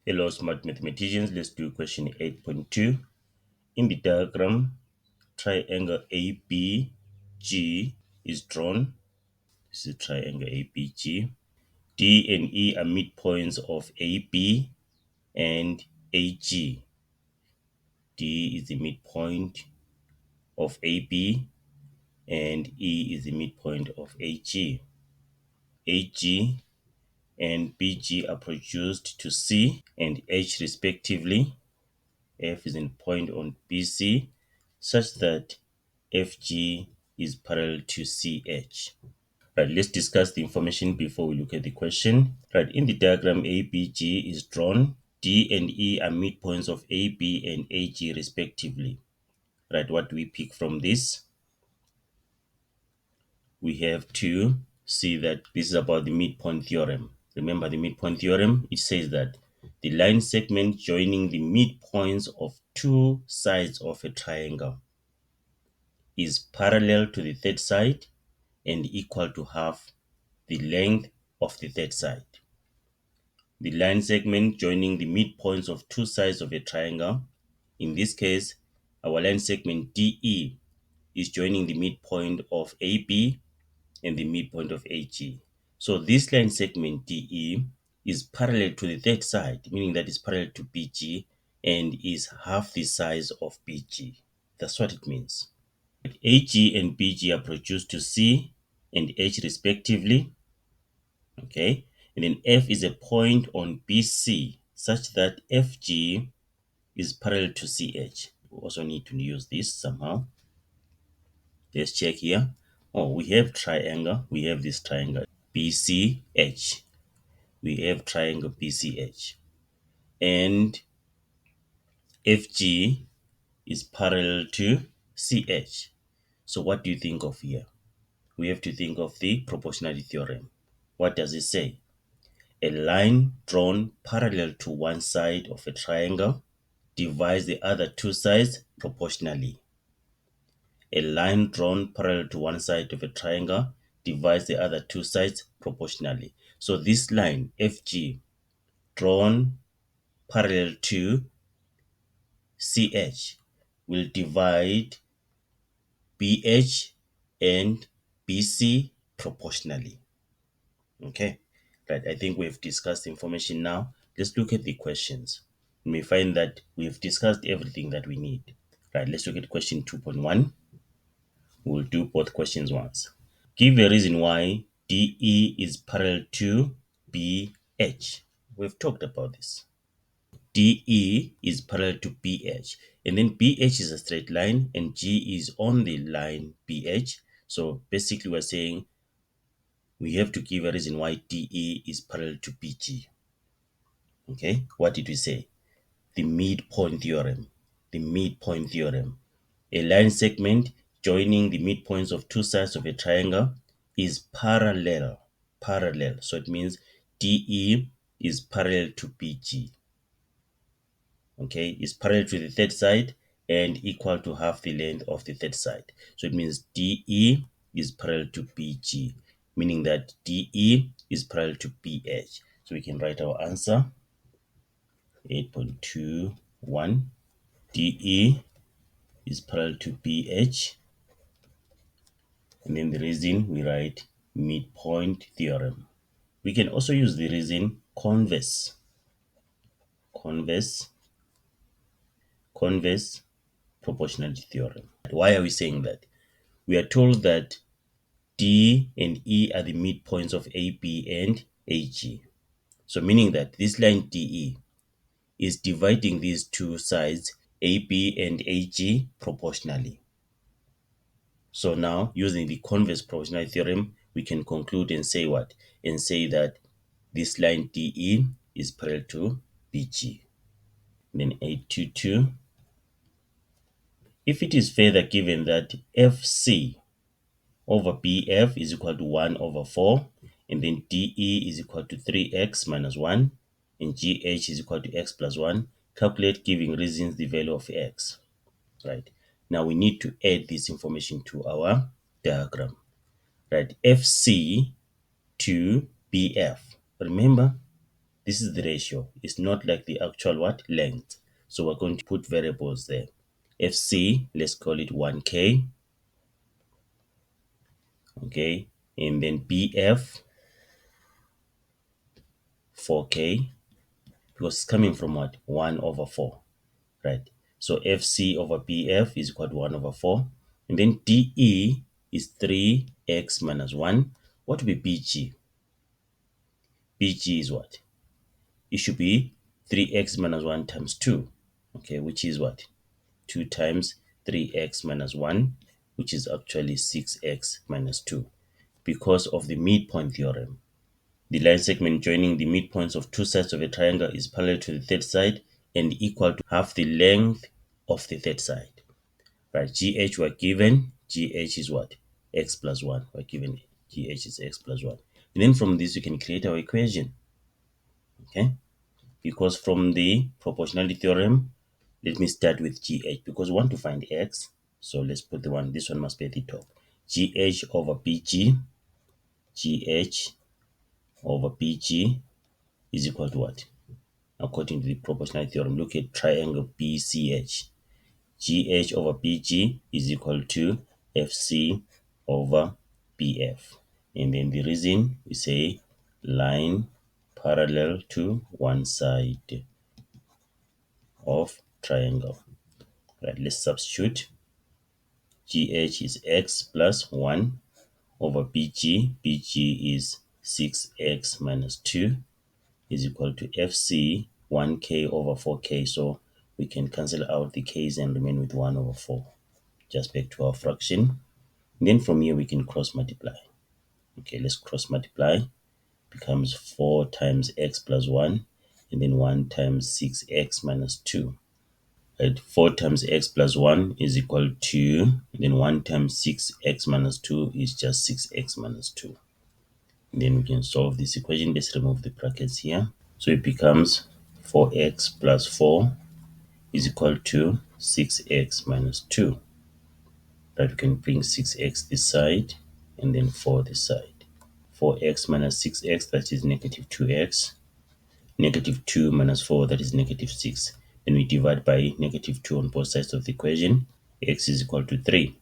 Hello, smart mathematicians. Let's do question 8.2. In the diagram, triangle ABG is drawn. This is triangle ABG. D and E are midpoints of AB and AG. D is the midpoint of AB and E is the midpoint of AG. AG and BG are produced to C and H respectively. F is in point on BC such that FG is parallel to CH. Right, let's discuss the information before we look at the question. Right, in the diagram ABG is drawn. D and E are midpoints of AB and AG respectively. Right, what do we pick from this? We have to see that this is about the midpoint theorem. Remember the midpoint theorem? It says that the line segment joining the midpoints of two sides of a triangle is parallel to the third side and equal to half the length of the third side. The line segment joining the midpoints of two sides of a triangle, in this case, our line segment DE is joining the midpoint of AB and the midpoint of AG. So this line segment DE is parallel to the third side, meaning that it's parallel to BG and is half the size of BG. That's what it means. AG and BG are produced to C and H respectively. Okay, and then F is a point on BC such that FG is parallel to CH. We also need to use this somehow. Let's check here. Oh, we have triangle. We have this triangle BCH. We have triangle BCH. And FG is parallel to CH. So what do you think of here? We have to think of the proportionality theorem. What does it say? A line drawn parallel to one side of a triangle divides the other two sides proportionally. A line drawn parallel to one side of a triangle divides the other two sides proportionally. So this line, FG, drawn parallel to CH, will divide BH and BC proportionally. Okay, right. I think we've discussed the information now. Let's look at the questions. You may find that we've discussed everything that we need. Right, let's look at question 2.1. We'll do both questions once. Give a reason why DE is parallel to BH. We've talked about this. DE is parallel to BH, and then BH is a straight line and G is on the line BH. So basically we're saying we have to give a reason why DE is parallel to BG. Okay, what did we say? The midpoint theorem. The midpoint theorem. A line segment joining the midpoints of two sides of a triangle is parallel. Parallel. So it means DE is parallel to BG. Okay, is parallel to the third side and equal to half the length of the third side. So it means DE is parallel to BG, meaning that DE is parallel to BH. So we can write our answer 8.21. DE is parallel to BH. And then the reason we write midpoint theorem. We can also use the reason converse. Converse proportionality theorem. Why are we saying that? We are told that D and E are the midpoints of AB and AG. So meaning that this line DE is dividing these two sides, AB and AG, proportionally. So now, using the converse proportionality theorem, we can conclude and say what? And say that this line DE is parallel to BG. Then 822. If it is further given that FC over BF is equal to 1 over 4, and then DE is equal to 3x minus 1, and GH is equal to x plus 1, calculate giving reasons the value of x. Right. Now we need to add this information to our diagram. Right. FC to BF. Remember, This is the ratio. It's not like the actual what? Length. So we're going to put variables there. FC, let's call it 1K. Okay. And then BF, 4K. Because it's coming from what? 1 over 4. Right. So FC over BF is equal to 1 over 4. And then DE is 3x minus 1. What will be BG? BG is what? It should be 3x minus 1 times 2. Okay, which is what? 2 times 3x minus 1, which is actually 6x minus 2. Because of the midpoint theorem, the line segment joining the midpoints of two sides of a triangle is parallel to the third side and equal to half the length of the third side. Right, GH we're given, GH is what? X plus 1. We're given GH is X plus 1. And then from this, you can create our equation. Okay? Because from the proportionality theorem, let me start with GH because we want to find X. So let's put this one must be at the top. GH over BG, GH over BG is equal to what? According to the proportionality theorem, look at triangle BCH. GH over BG is equal to FC over BF. And then the reason we say line parallel to one side of triangle. Right, let's substitute. GH is X plus 1 over BG. BG is 6X minus 2 is equal to FC 1K over 4K. So we can cancel out the K's and remain with 1 over 4. Just back to our fraction. And then from here we can cross multiply. Okay, let's cross multiply. Becomes 4 times X plus 1 and then 1 times 6X minus 2. Right, 4 times X plus 1 is equal to, then 1 times 6X minus 2 is just 6X minus 2. And then we can solve this equation. Let's remove the brackets here. So it becomes 4x plus 4 is equal to 6x minus 2. Right, we can bring 6x this side and then 4 this side. 4x minus 6x, that is negative 2x. Negative 2 minus 4, that is negative 6. Then we divide by negative 2 on both sides of the equation. X is equal to 3.